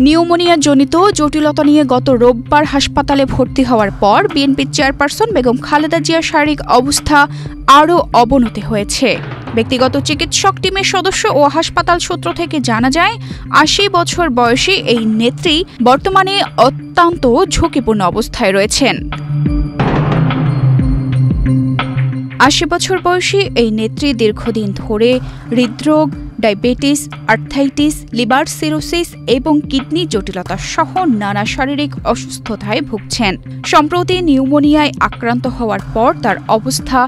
Pneumonia জনিত জটিলতা নিয়ে গত রোববার হাসপাতালে ভর্তি হওয়ার পর বিএনপি চেয়ারপারসন বেগম খালেদা জিয়ার শারীরিক অবস্থা আরও অবনতি হয়েছে। ব্যক্তিগত চিকিৎসক টিমের সদস্য ও হাসপাতাল সূত্র থেকে জানা যায়, ৮০ বছর বয়সী এই নেত্রী বর্তমানে অত্যন্ত ঝুঁকিপূর্ণ অবস্থায় রয়েছেন। ৮০ বছর বয়সী এই নেত্রী দীর্ঘদিন ধরে হৃদরোগ, ডায়াবেটিস, আর্থ্রাইটিস, লিভার সিরোসিস এবং কিডনি জটিলতা সহ নানা শারীরিক অসুস্থতায় ভুগছেন। সম্প্রতি নিউমোনিয়ায় আক্রান্ত হওয়ার পর তার অবস্থা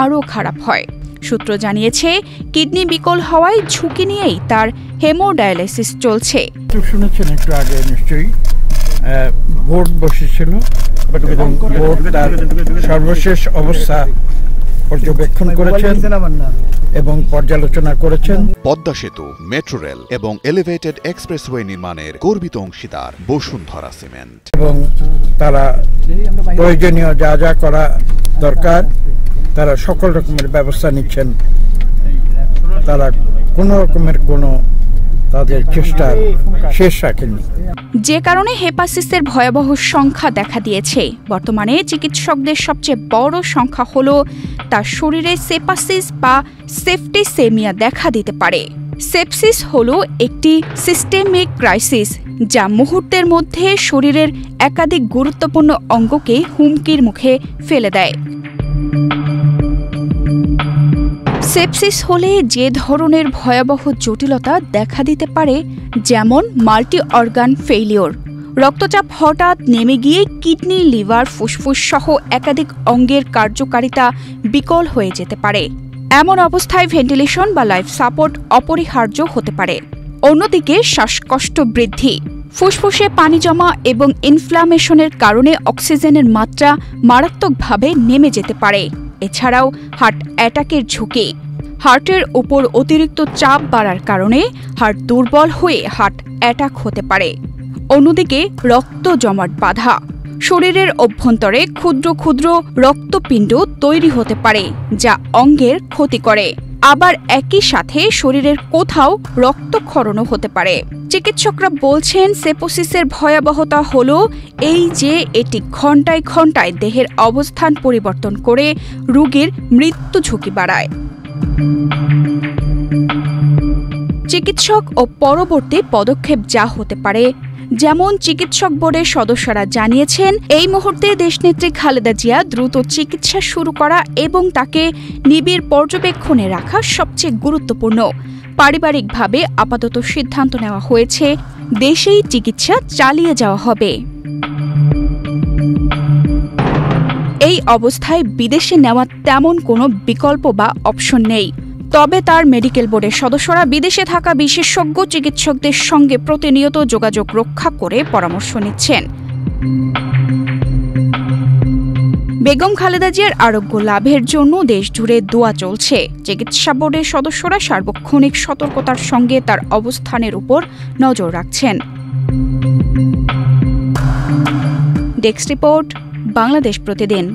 আরও খারাপ হয়। সূত্র জানিয়েছে, কিডনি বিকল হওয়ায় ঝুঁকি নিয়েই তার হেমোডায়ালিসিস চলছে। শুনেছেন একটু আগে নিশ্চয়ই বোর্ড বসেছিল এবং বোর্ড তার সর্বশেষ অবস্থা পর্যবেক্ষণ করেছেন এবং পর্যালোচনা করেছেন। পদ্মা সেতু, মেট্রো রেল এবং এলিভেটেড এক্সপ্রেসওয়ে নির্মাণের গর্বিত অংশীদার বসুন্ধরা সিমেন্ট। এবং তারা প্রয়োজনীয় যা যা করা দরকার তারা সকল রকমের ব্যবস্থা নিচ্ছেন। তারা কোনো রকমের তাদের চেষ্টা শেষ রাখেননি। যে কারণে হেপাসিসের ভয়াবহ সংখ্যা দেখা দিয়েছে। বর্তমানে চিকিৎসকদের সবচেয়ে বড় সংখ্যা হল তার শরীরে সেপাসিস বা সেপ্টিসেমিয়া দেখা দিতে পারে। সেপসিস হল একটি সিস্টেমিক ক্রাইসিস, যা মুহূর্তের মধ্যে শরীরের একাধিক গুরুত্বপূর্ণ অঙ্গকে হুমকির মুখে ফেলে দেয়। সেপসিস হলে যে ধরনের ভয়াবহ জটিলতা দেখা দিতে পারে, যেমন মাল্টি অর্গান ফেইলিওর, রক্তচাপ হঠাৎ নেমে গিয়ে কিডনি, লিভার, ফুসফুস সহ একাধিক অঙ্গের কার্যকারিতা বিকল হয়ে যেতে পারে। এমন অবস্থায় ভেন্টিলেশন বা লাইফ সাপোর্ট অপরিহার্য হতে পারে। অন্যদিকে শ্বাসকষ্ট বৃদ্ধি, ফুসফুসে পানি জমা এবং ইনফ্লামেশনের কারণে অক্সিজেনের মাত্রা মারাত্মকভাবে নেমে যেতে পারে। এছাড়াও হার্ট অ্যাটাকের ঝুঁকি, হার্টের উপর অতিরিক্ত চাপ বাড়ার কারণে হার্ট দুর্বল হয়ে হার্ট অ্যাটাক হতে পারে। অন্যদিকে রক্ত জমাট বাঁধা, শরীরের অভ্যন্তরে ক্ষুদ্র ক্ষুদ্র রক্তপিণ্ড তৈরি হতে পারে, যা অঙ্গের ক্ষতি করে। আবার একই সাথে শরীরের কোথাও রক্তক্ষরণও হতে পারে। চিকিৎসকরা বলছেন, সেপসিসের ভয়াবহতা হল এই যে এটি ঘণ্টায় ঘণ্টায় দেহের অবস্থান পরিবর্তন করে রোগীর মৃত্যু ঝুঁকি বাড়ায়। চিকিৎসক ও পরবর্তী পদক্ষেপ যা হতে পারে, যেমন চিকিৎসক বোর্ডের সদস্যরা জানিয়েছেন, এই মুহূর্তে দেশনেত্রী খালেদা জিয়া দ্রুত চিকিৎসা শুরু করা এবং তাকে নিবিড় পর্যবেক্ষণে রাখা সবচেয়ে গুরুত্বপূর্ণ। পারিবারিকভাবে আপাতত সিদ্ধান্ত নেওয়া হয়েছে, দেশেই চিকিৎসা চালিয়ে যাওয়া হবে। এই অবস্থায় বিদেশে নেওয়া তেমন কোনো বিকল্প বা অপশন নেই। তবে তার মেডিকেল বোর্ডের সদস্যরা বিদেশে থাকা বিশেষজ্ঞ চিকিৎসকদের সঙ্গে প্রতিনিয়ত যোগাযোগ রক্ষা করে পরামর্শ নিচ্ছেন। বেগম খালেদা জিয়ার আরোগ্য লাভের জন্য দেশজুড়ে দোয়া চলছে। চিকিৎসা বোর্ডের সদস্যরা সার্বক্ষণিক সতর্কতার সঙ্গে তার অবস্থানের উপর নজর রাখছেন। ডেস্ক রিপোর্ট, বাংলাদেশ প্রতিদিন।